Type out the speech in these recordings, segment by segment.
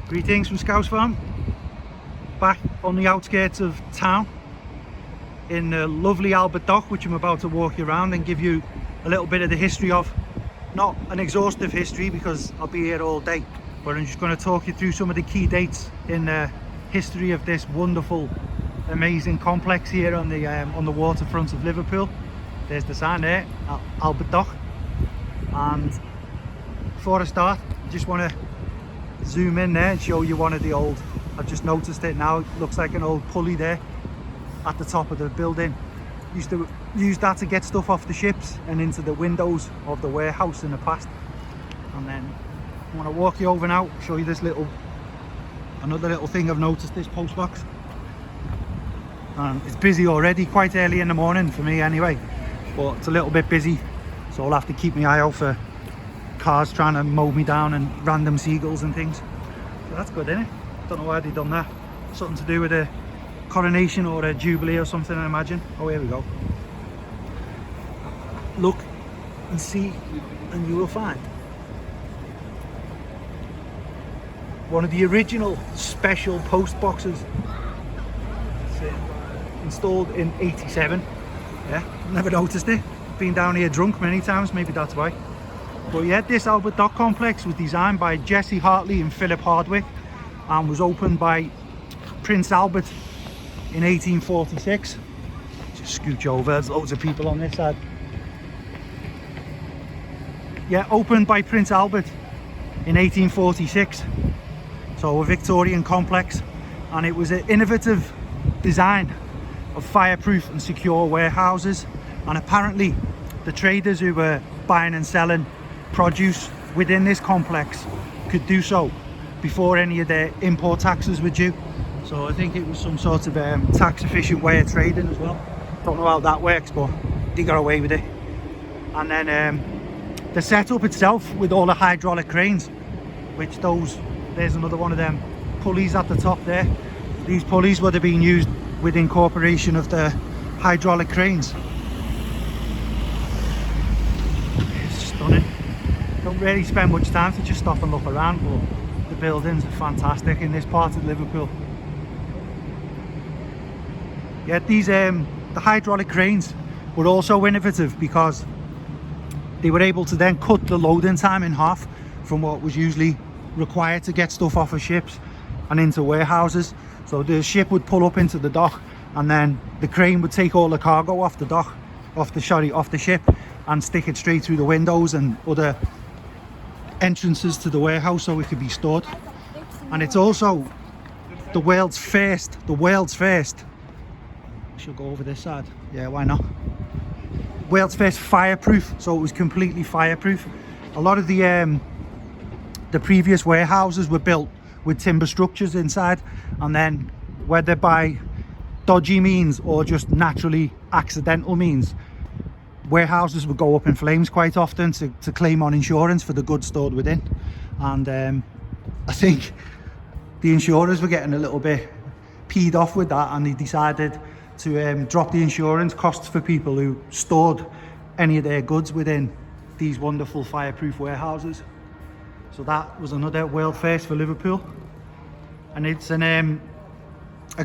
Greetings from Scouse Farm, back on the outskirts of town in lovely Albert Dock, which I'm about to walk you around and give you a little bit of the history of. Not an exhaustive history because I'll be here all day, but I'm just going to talk you through some of the key dates in the history of this wonderful, amazing complex here on the waterfront of Liverpool. There's the sign there, Albert Dock. And before I start, I just want to zoom in there and show you one of the old, I've just noticed it now, it looks like an old pulley there at the top of the building. Used to use that to get stuff off the ships and into the windows of the warehouse in the past. And then I want to walk you over now, show you this another little thing I've noticed, this post box. And it's busy already, quite early in the morning for me anyway, but it's a little bit busy, so I'll have to keep my eye out for cars trying to mow me down and random seagulls and things. So that's good, isn't it? Don't know why they done that. Something to do with a coronation or a jubilee or something, I imagine. Oh, here we go. Look and see and you will find one of the original special post boxes. It's installed in '87. Yeah, never noticed it. Been down here drunk many times, maybe that's why. But yeah, this Albert Dock complex was designed by Jesse Hartley and Philip Hardwick and was opened by Prince Albert in 1846. Just scooch over, there's loads of people on this side. Yeah, opened by Prince Albert in 1846. So a Victorian complex, and it was an innovative design of fireproof and secure warehouses. And apparently the traders who were buying and selling produce within this complex could do so before any of their import taxes were due. So I think it was some sort of tax efficient way of trading as well. Don't know how that works, but they got away with it. And then the setup itself with all the hydraulic cranes, which there's another one of them pulleys at the top there. These pulleys would have been used with incorporation of the hydraulic cranes. It's stunning. Don't really spend much time to just stop and look around, but the buildings are fantastic in this part of Liverpool. Yeah, these the hydraulic cranes were also innovative because they were able to then cut the loading time in half from what was usually required to get stuff off of ships and into warehouses. So the ship would pull up into the dock, and then the crane would take all the cargo off the dock, off the ship, and stick it straight through the windows and other entrances to the warehouse so it could be stored. And it's also the world's first, I should go over this side, yeah, why not, world's first fireproof. So it was completely fireproof. A lot of the previous warehouses were built with timber structures inside, and then whether by dodgy means or just naturally accidental means, warehouses would go up in flames quite often to claim on insurance for the goods stored within. And I think the insurers were getting a little bit peed off with that, and they decided to drop the insurance costs for people who stored any of their goods within these wonderful fireproof warehouses. So that was another world first for Liverpool. And it's a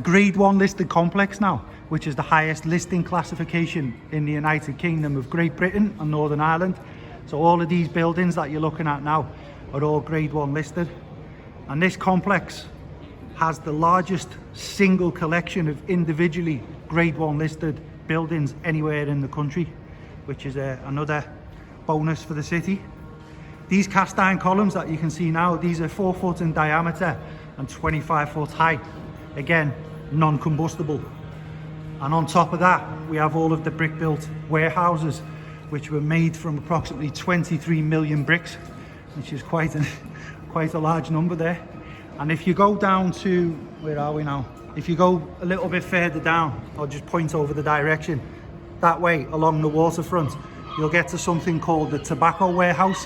grade 1 listed complex now, which is the highest listing classification in the United Kingdom of Great Britain and Northern Ireland. So all of these buildings that you're looking at now are all grade 1 listed. And this complex has the largest single collection of individually grade 1 listed buildings anywhere in the country, which is another bonus for the city. These cast iron columns that you can see now, these are 4 foot in diameter and 25 foot high. Again, non-combustible. And on top of that, we have all of the brick-built warehouses, which were made from approximately 23 million bricks, which is quite a large number there. And if you go down to, where are we now? If you go a little bit further down, I'll just point over the direction, that way along the waterfront, you'll get to something called the tobacco warehouse.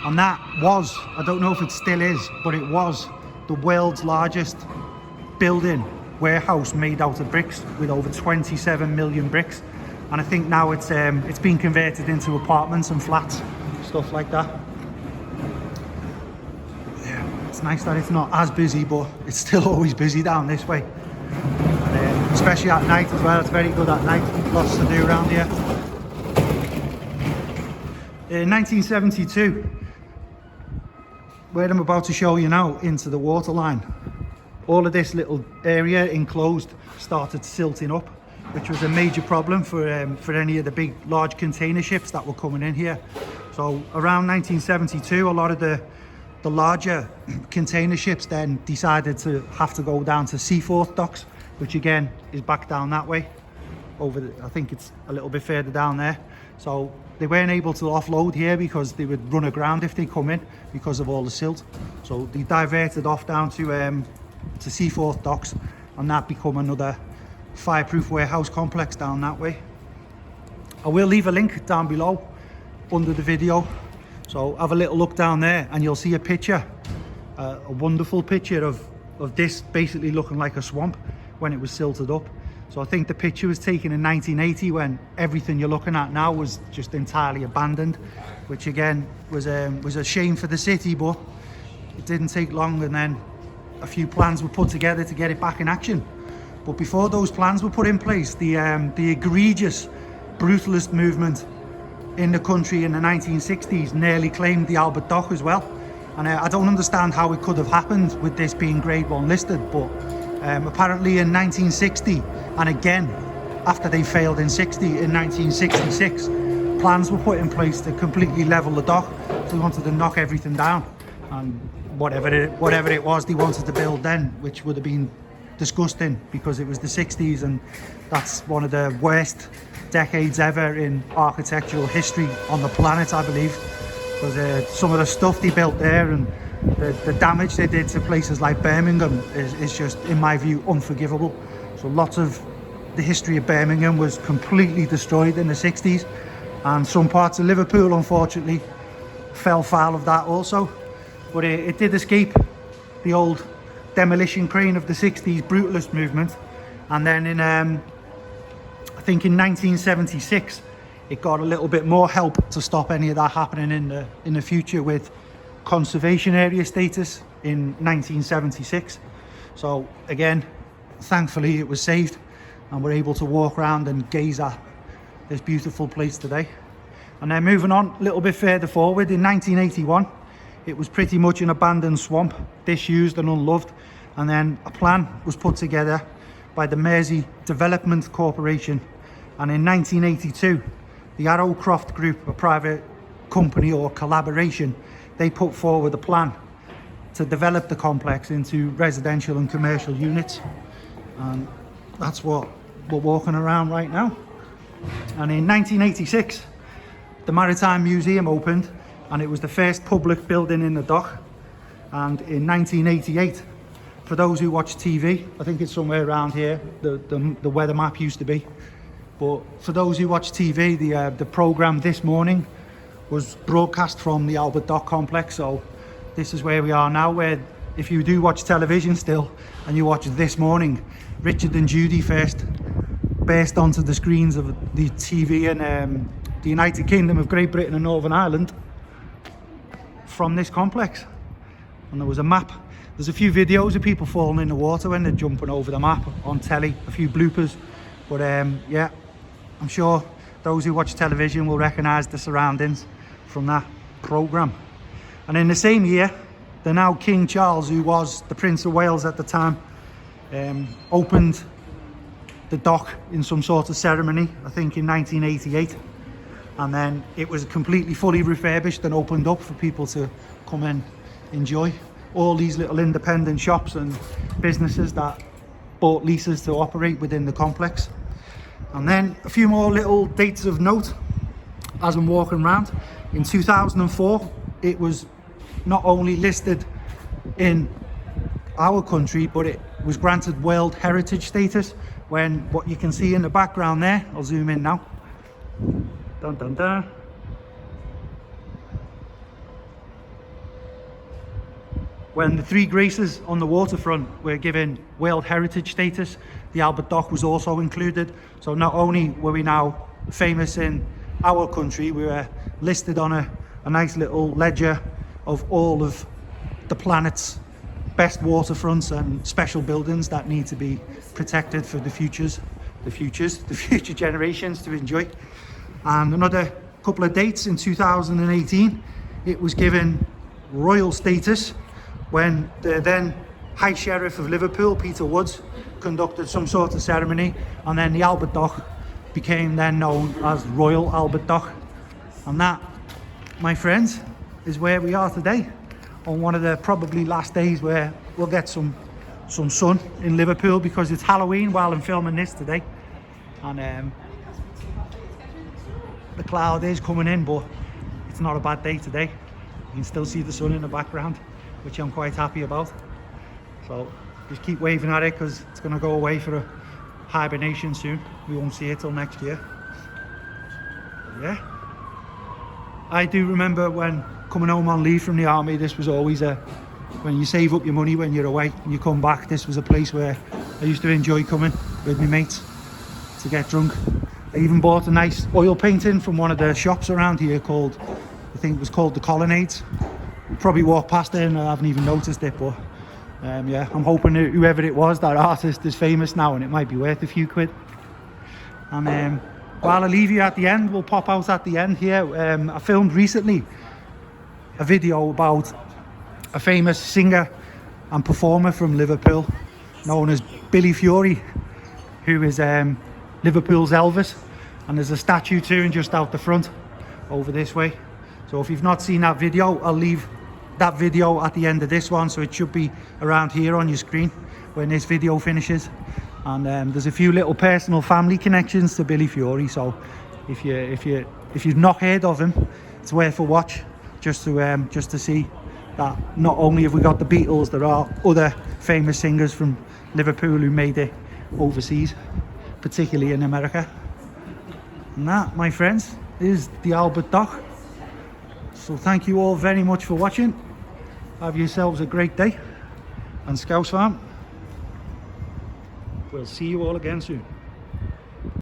And that was, I don't know if it still is, but it was the world's largest building warehouse made out of bricks, with over 27 million bricks. And I think now it's been converted into apartments and flats, stuff like that. It's nice that it's not as busy, but it's still always busy down this way. And, especially at night as well, it's very good at night. Lots to do around here. In 1972, where I'm about to show you now, into the waterline, all of this little area enclosed started silting up, which was a major problem for any of the big large container ships that were coming in here. So around 1972, a lot of the larger container ships then decided to have to go down to Seaforth docks, which again is back down that way. I think it's a little bit further down there. So they weren't able to offload here because they would run aground if they come in because of all the silt. So they diverted off down to Seaforth docks, and that become another fireproof warehouse complex down that way. I will leave a link down below under the video, so have a little look down there and you'll see a picture, a wonderful picture of this basically looking like a swamp when it was silted up. So I think the picture was taken in 1980 when everything you're looking at now was just entirely abandoned, which again was a shame for the city, but it didn't take long, and then a few plans were put together to get it back in action. But before those plans were put in place, the egregious brutalist movement in the country in the 1960s nearly claimed the Albert Dock as well. And I don't understand how it could have happened with this being grade 1 listed, but apparently in 1960, and again after they failed in 1966, plans were put in place to completely level the dock. So they wanted to knock everything down, and whatever it was they wanted to build then, which would have been disgusting because it was the 60s, and that's one of the worst decades ever in architectural history on the planet, I believe, because some of the stuff they built there and the damage they did to places like Birmingham is just, in my view, unforgivable. So lots of the history of Birmingham was completely destroyed in the 60s, and some parts of Liverpool unfortunately fell foul of that also. But it did escape the old demolition crane of the 60s brutalist movement, and then in I think in 1976 it got a little bit more help to stop any of that happening in the future with conservation area status in 1976. So again, thankfully it was saved, and we're able to walk around and gaze at this beautiful place today. And then moving on a little bit further forward, in 1981 it was pretty much an abandoned swamp, disused and unloved, and then a plan was put together by the Mersey Development Corporation, and in 1982 the Arrowcroft Group, a private company or collaboration, they put forward a plan to develop the complex into residential and commercial units, and that's what we're walking around right now. And in 1986 the Maritime Museum opened, and it was the first public building in the dock. And in 1988, for those who watch TV, I think it's somewhere around here, the weather map used to be, but for those who watch TV, the program This Morning was broadcast from the Albert Dock complex. So this is where we are now, where if you do watch television still and you watch This Morning, Richard and Judy first burst onto the screens of the TV in the United Kingdom of Great Britain and Northern Ireland from this complex. And there was a map. There's a few videos of people falling in the water when they're jumping over the map on telly, a few bloopers. But yeah, I'm sure those who watch television will recognise the surroundings from that programme. And in the same year, the now King Charles, who was the Prince of Wales at the time, opened the dock in some sort of ceremony, I think in 1988. And then it was completely fully refurbished and opened up for people to come and enjoy. All these little independent shops and businesses that bought leases to operate within the complex. And then a few more little dates of note as I'm walking around. In 2004, it was not only listed in our country, but it was granted World Heritage status, when what you can see in the background there, I'll zoom in now. Dun, dun, dun. When the Three Graces on the waterfront were given World Heritage status, the Albert Dock was also included. So not only were we now famous in our country, we were listed on a nice little ledger of all of the planet's best waterfronts and special buildings that need to be protected for the future generations to enjoy. And another couple of dates: in 2018 it was given royal status when the then High Sheriff of Liverpool, Peter Woods, conducted some sort of ceremony, and then the Albert Dock became then known as Royal Albert Dock. And that, my friends, is where we are today, on one of the probably last days where we'll get some sun in Liverpool, because it's Halloween while I'm filming this today, and the cloud is coming in, but it's not a bad day today. You can still see the sun in the background, which I'm quite happy about. So just keep waving at it, because it's going to go away for a hibernation soon. We won't see it till next year. Yeah, I do remember when coming home on leave from the army, this was always when you save up your money when you're away and you come back, this was a place where I used to enjoy coming with my mates to get drunk. I even bought a nice oil painting from one of the shops around here called, I think it was called the Colonnades. We probably walked past it and I haven't even noticed it, but yeah, I'm hoping that whoever it was, that artist, is famous now and it might be worth a few quid. And while I leave you at the end, we'll pop out at the end here. I filmed recently a video about a famous singer and performer from Liverpool known as Billy Fury, who is Liverpool's Elvis, and there's a statue to him just out the front over this way. So if you've not seen that video, I'll leave that video at the end of this one, so it should be around here on your screen when this video finishes. And there's a few little personal family connections to Billy Fury, so if you've not heard of him, it's worth a watch, just to see that not only have we got the Beatles, there are other famous singers from Liverpool who made it overseas, particularly in America. And that, my friends, is the Albert Dock. So thank you all very much for watching. Have yourselves a great day, and Scouse Farm, we'll see you all again soon.